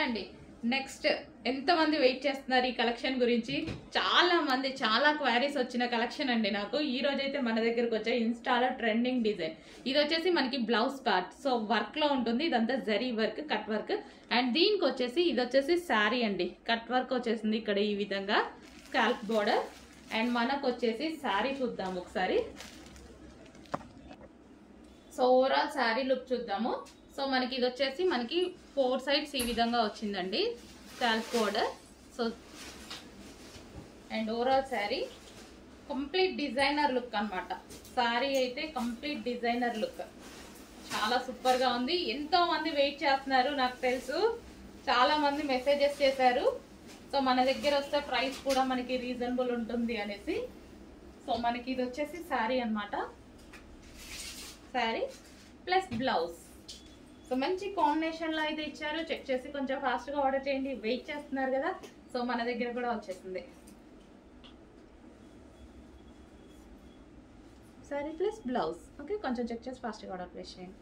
అండి నెక్స్ట్ ఎంతమంది వెయిట్ చేస్తున్నారు ఈ కలెక్షన్ గురించి? చాలా మంది చాలా క్వైరీస్ వచ్చిన కలెక్షన్ అండి. నాకు ఈ రోజు అయితే మన దగ్గరకు వచ్చే ఇన్స్టాలో ట్రెండింగ్ డిజైన్. ఇది వచ్చేసి మనకి బ్లౌజ్ పార్ట్, సో వర్క్ లో ఉంటుంది. ఇదంతా zari work, cut work. And దీనికి వచ్చేసి ఇది వచ్చేసి శారీ అండి. కట్ వర్క్ వచ్చేసింది ఇక్కడ ఈ విధంగా, స్కాల్ప్ బోర్డర్. అండ్ మనకు వచ్చేసి శారీ చూద్దాం ఒకసారి. సో ఓవరాల్ శారీ లుక్ చూద్దాము. సో మనకి ఇది వచ్చేసి మనకి 4 సైడ్స్ ఈ విధంగా వచ్చిందండి scalp border. So and overall sari complete designer look అన్నమాట. శారీ అయితే కంప్లీట్ డిజైనర్ లుక్, చాలా సూపర్ గా ఉంది. ఎంతో మంది వెయిట్ చేస్తున్నారు, నాకు తెలుసు చాలా మంది మెసేజెస్ చేశారు. సో మన దగ్గర వస్తే ప్రైస్ కూడా మనకి రీజనబుల్ ఉంటుంది అనేసి. సో మనకి ఇది వచ్చేసి శారీ అన్నమాట, శారీ ప్లస్ బ్లౌజ్. సో మంచి కాంబినేషన్ లో అయితే ఇచ్చారు. చెక్ చేసి కొంచెం ఫాస్ట్ గా ఆర్డర్ చేయండి, వెయిట్ చేస్తున్నారు కదా. సో మన దగ్గర కూడా వచ్చేసింది శారీ ప్లస్ బ్లౌజ్. ఓకే, కొంచెం చెక్ చేసి ఫాస్ట్ గా ఆర్డర్ ప్లేస్ చేయండి.